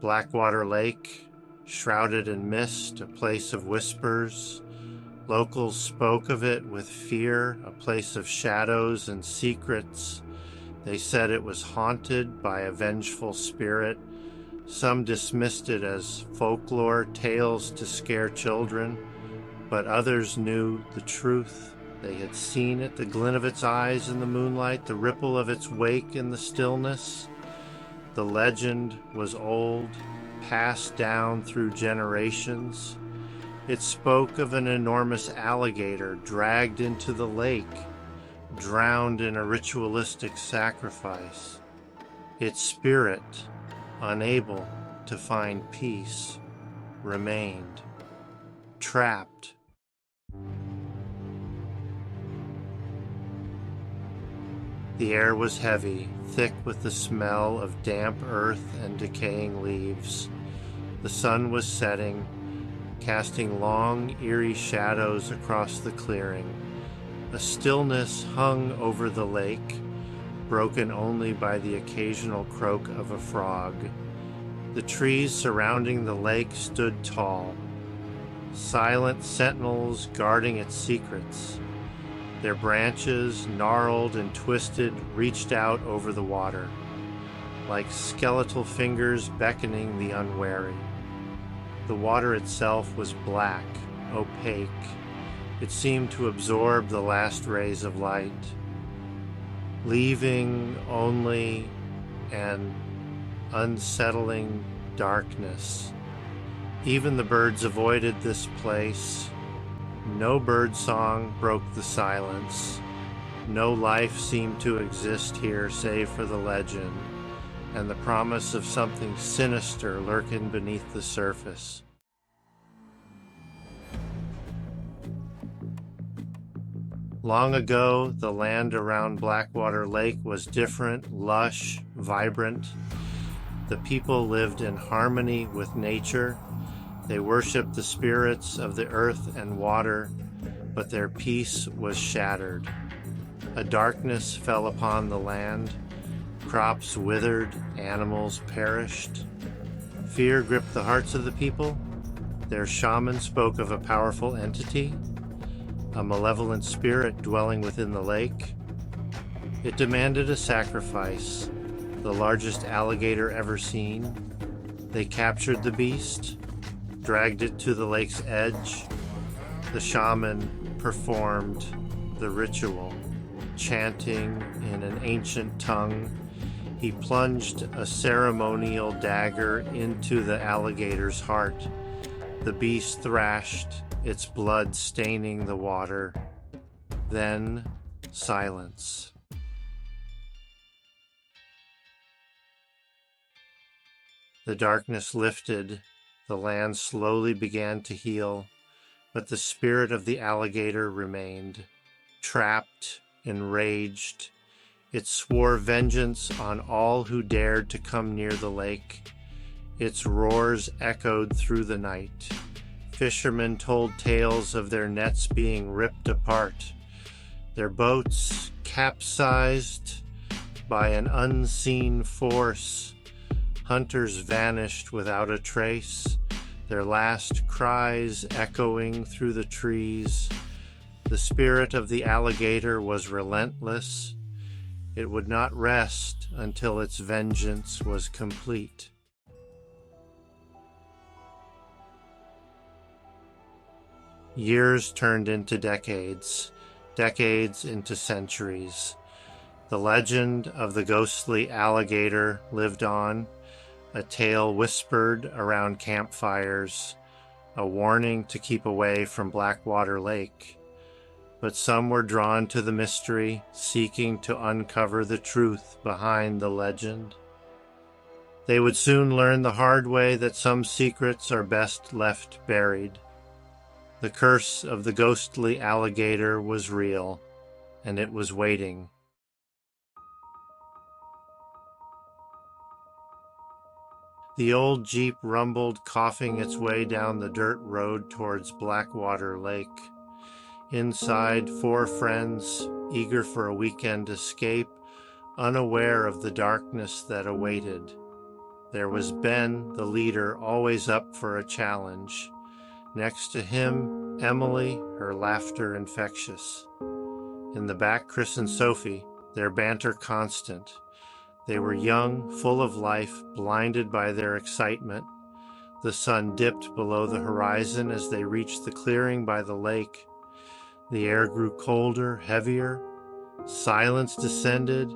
Blackwater Lake, shrouded in mist, a place of whispers. Locals spoke of it with fear, a place of shadows and secrets. They said it was haunted by a vengeful spirit. Some dismissed it as folklore, tales to scare children, but others knew the truth. They had seen it, the glint of its eyes in the moonlight, the ripple of its wake in the stillness. The legend was old, passed down through generations. It spoke of an enormous alligator dragged into the lake, drowned in a ritualistic sacrifice. Its spirit, unable to find peace, remained trapped. The air was heavy, thick with the smell of damp earth and decaying leaves. The sun was setting, casting long, eerie shadows across the clearing. A stillness hung over the lake, broken only by the occasional croak of a frog. The trees surrounding the lake stood tall, silent sentinels guarding its secrets. Their branches, gnarled and twisted, reached out over the water, like skeletal fingers beckoning the unwary. The water itself was black, opaque. It seemed to absorb the last rays of light, leaving only an unsettling darkness. Even the birds avoided this place. No bird song broke the silence. No life seemed to exist here save for the legend and the promise of something sinister lurking beneath the surface. Long ago, the land around Blackwater Lake was different, lush, vibrant. The people lived in harmony with nature. They worshipped the spirits of the earth and water, but their peace was shattered. A darkness fell upon the land. Crops withered, animals perished. Fear gripped the hearts of the people. Their shaman spoke of a powerful entity, a malevolent spirit dwelling within the lake. It demanded a sacrifice, the largest alligator ever seen. They captured the beast, dragged it to the lake's edge. The shaman performed the ritual, chanting in an ancient tongue. He plunged a ceremonial dagger into the alligator's heart. The beast thrashed, its blood staining the water. Then silence. The darkness lifted. The land slowly began to heal, but the spirit of the alligator remained, trapped, enraged. It swore vengeance on all who dared to come near the lake. Its roars echoed through the night. Fishermen told tales of their nets being ripped apart, their boats capsized by an unseen force. Hunters vanished without a trace, their last cries echoing through the trees. The spirit of the alligator was relentless. It would not rest until its vengeance was complete. Years turned into decades, decades into centuries. The legend of the ghostly alligator lived on, a tale whispered around campfires, a warning to keep away from Blackwater Lake. But some were drawn to the mystery, seeking to uncover the truth behind the legend. They would soon learn the hard way that some secrets are best left buried. The curse of the ghostly alligator was real, and it was waiting. The old Jeep rumbled, coughing its way down the dirt road towards Blackwater Lake. Inside, 4 friends, eager for a weekend escape, unaware of the darkness that awaited. There was Ben, the leader, always up for a challenge. Next to him, Emily, her laughter infectious. In the back, Chris and Sophie, their banter constant. They were young, full of life, blinded by their excitement. The sun dipped below the horizon as they reached the clearing by the lake. The air grew colder, heavier. Silence descended,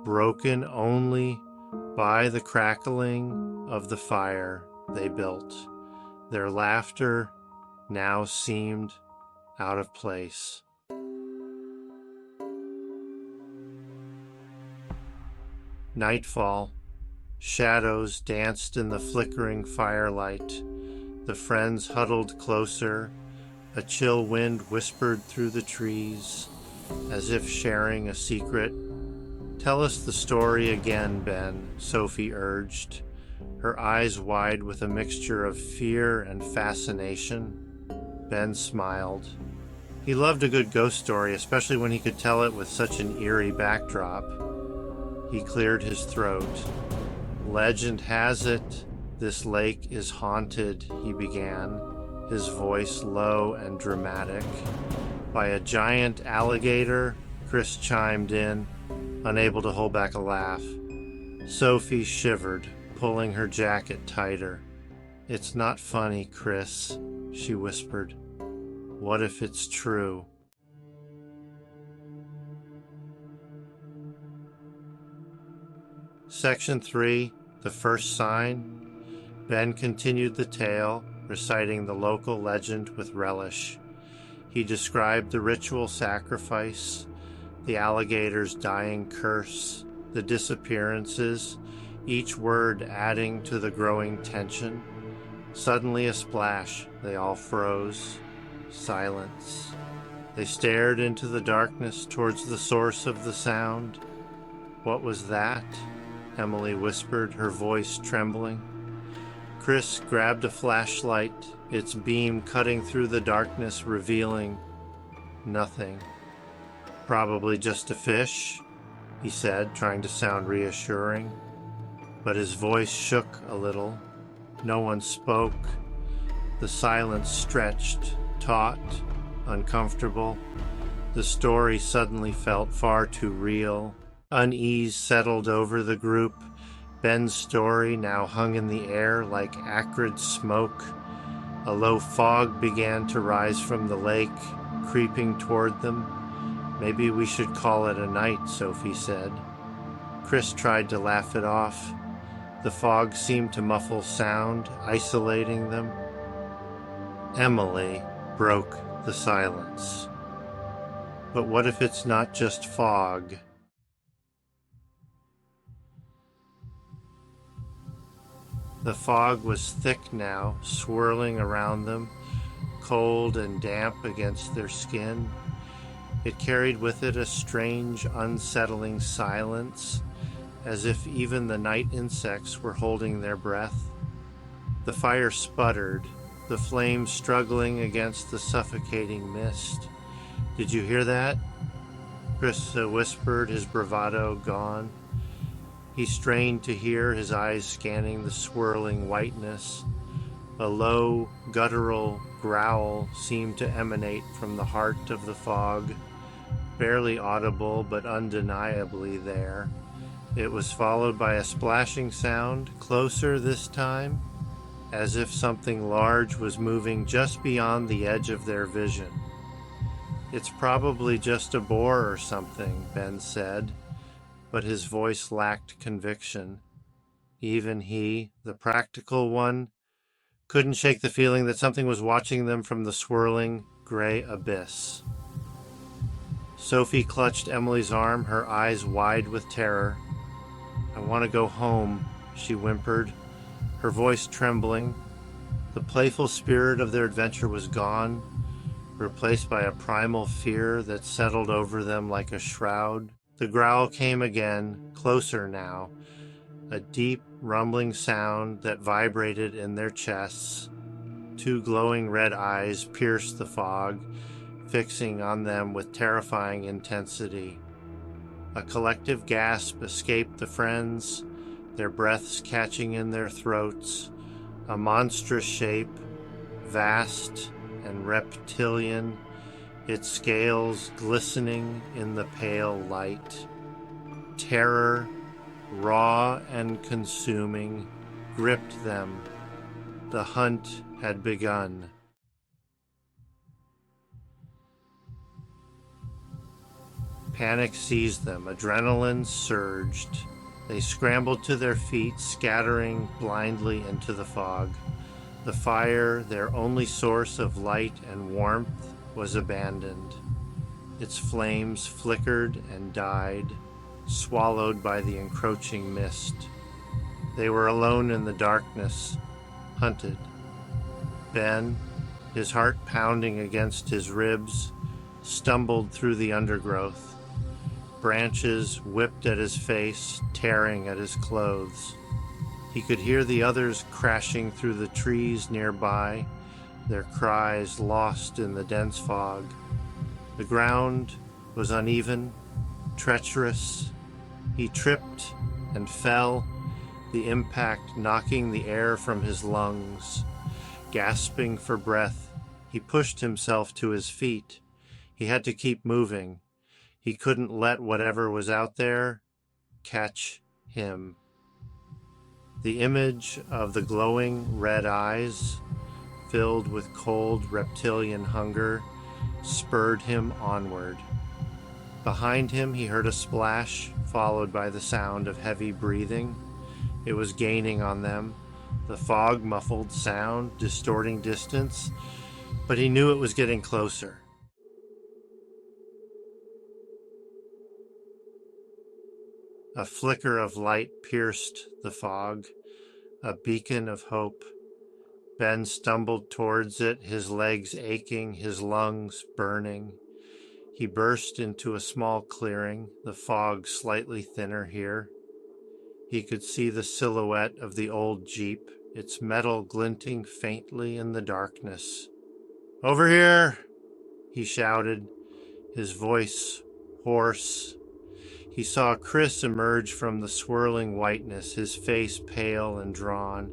broken only by the crackling of the fire they built. Their laughter now seemed out of place. Nightfall. Shadows danced in the flickering firelight. The friends huddled closer. A chill wind whispered through the trees, as if sharing a secret. "Tell us the story again, Ben," Sophie urged, her eyes wide with a mixture of fear and fascination. Ben smiled. He loved a good ghost story, especially when he could tell it with such an eerie backdrop. He cleared his throat. "Legend has it, this lake is haunted," he began, his voice low and dramatic. "By a giant alligator," Chris chimed in, unable to hold back a laugh. Sophie shivered, pulling her jacket tighter. "It's not funny, Chris," she whispered. "What if it's true?" Section 3, The First Sign. Ben continued the tale, reciting the local legend with relish. He described the ritual sacrifice, the alligator's dying curse, the disappearances, each word adding to the growing tension. Suddenly a splash. They all froze. Silence. They stared into the darkness towards the source of the sound. "What was that?" Emily whispered, her voice trembling. Chris grabbed a flashlight, its beam cutting through the darkness, revealing nothing. "Probably just a fish," he said, trying to sound reassuring. But his voice shook a little. No one spoke. The silence stretched, taut, uncomfortable. The story suddenly felt far too real. Unease settled over the group. Ben's story now hung in the air like acrid smoke. A low fog began to rise from the lake, creeping toward them. "Maybe we should call it a night," Sophie said. Chris tried to laugh it off. The fog seemed to muffle sound, isolating them. Emily broke the silence. "But what if it's not just fog?" The fog was thick now, swirling around them, cold and damp against their skin. It carried with it a strange, unsettling silence, as if even the night insects were holding their breath. The fire sputtered, the flames struggling against the suffocating mist. "Did you hear that?" Chris whispered, his bravado gone. He strained to hear, his eyes scanning the swirling whiteness. A low, guttural growl seemed to emanate from the heart of the fog, barely audible but undeniably there. It was followed by a splashing sound, closer this time, as if something large was moving just beyond the edge of their vision. "It's probably just a boar or something," Ben said, but his voice lacked conviction. Even he, the practical one, couldn't shake the feeling that something was watching them from the swirling, gray abyss. Sophie clutched Emily's arm, her eyes wide with terror. "I want to go home," she whimpered, her voice trembling. The playful spirit of their adventure was gone, replaced by a primal fear that settled over them like a shroud. The growl came again, closer now, a deep, rumbling sound that vibrated in their chests. Two glowing red eyes pierced the fog, fixing on them with terrifying intensity. A collective gasp escaped the friends. their breaths catching in their throats, a monstrous shape, vast and reptilian, its scales glistening in the pale light. Terror, raw and consuming, gripped them. The hunt had begun. Panic seized them. Adrenaline surged. They scrambled to their feet, scattering blindly into the fog. The fire, their only source of light and warmth, was abandoned. Its flames flickered and died, swallowed by the encroaching mist. They were alone in the darkness, hunted. Ben, his heart pounding against his ribs, stumbled through the undergrowth. Branches whipped at his face, tearing at his clothes. He could hear the others crashing through the trees nearby, their cries lost in the dense fog. The ground was uneven, treacherous. He tripped and fell, the impact knocking the air from his lungs. Gasping for breath, he pushed himself to his feet. He had to keep moving. He couldn't let whatever was out there catch him. The image of the glowing red eyes, filled with cold reptilian hunger, spurred him onward. Behind him, he heard a splash, followed by the sound of heavy breathing. It was gaining on them, the fog-muffled sound distorting distance, but he knew it was getting closer. A flicker of light pierced the fog, a beacon of hope. Ben stumbled towards it, his legs aching, his lungs burning. He burst into a small clearing, the fog slightly thinner here. He could see the silhouette of the old Jeep, its metal glinting faintly in the darkness. "Over here!" he shouted, his voice hoarse. He saw Chris emerge from the swirling whiteness, his face pale and drawn.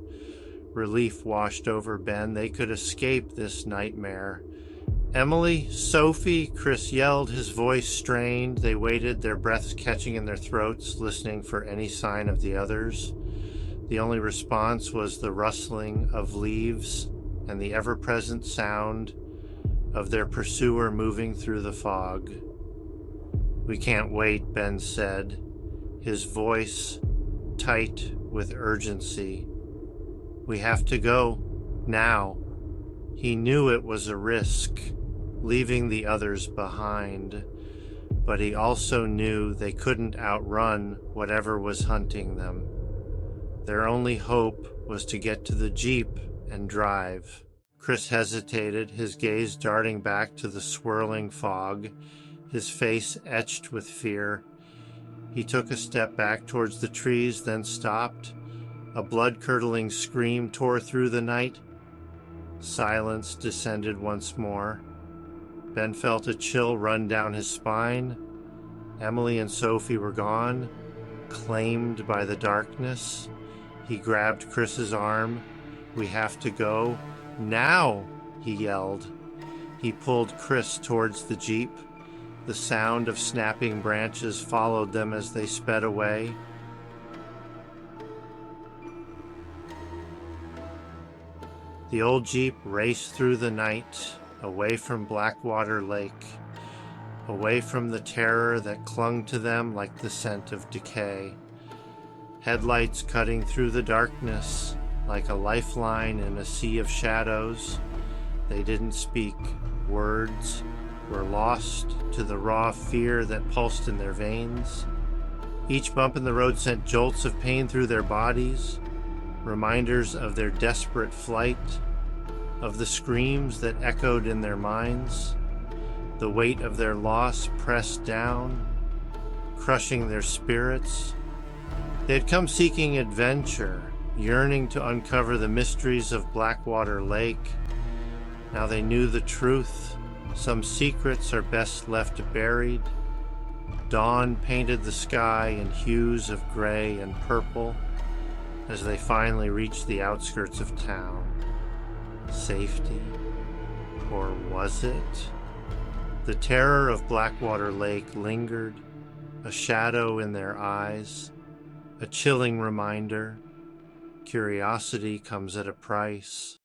Relief washed over Ben. They could escape this nightmare. "Emily, Sophie," Chris yelled, his voice strained. They waited, their breaths catching in their throats, listening for any sign of the others. The only response was the rustling of leaves and the ever-present sound of their pursuer moving through the fog. "We can't wait," Ben said, his voice tight with urgency. "We have to go, now." He knew it was a risk, leaving the others behind, but he also knew they couldn't outrun whatever was hunting them. Their only hope was to get to the Jeep and drive. Chris hesitated, his gaze darting back to the swirling fog, his face etched with fear. He took a step back towards the trees, then stopped. A blood-curdling scream tore through the night. Silence descended once more. Ben felt a chill run down his spine. Emily and Sophie were gone, claimed by the darkness. He grabbed Chris's arm. "We have to go. Now!" he yelled. He pulled Chris towards the Jeep. The sound of snapping branches followed them as they sped away. The old Jeep raced through the night, away from Blackwater Lake, away from the terror that clung to them like the scent of decay. Headlights cutting through the darkness like a lifeline in a sea of shadows. They didn't speak. Words were lost to the raw fear that pulsed in their veins. Each bump in the road sent jolts of pain through their bodies, reminders of their desperate flight, of the screams that echoed in their minds. The weight of their loss pressed down, crushing their spirits. They had come seeking adventure, yearning to uncover the mysteries of Blackwater Lake. Now they knew the truth. Some secrets are best left buried. Dawn painted the sky in hues of gray and purple. as they finally reached the outskirts of town. Safety? Or was it? The terror of Blackwater Lake lingered, a shadow in their eyes, a chilling reminder. Curiosity comes at a price.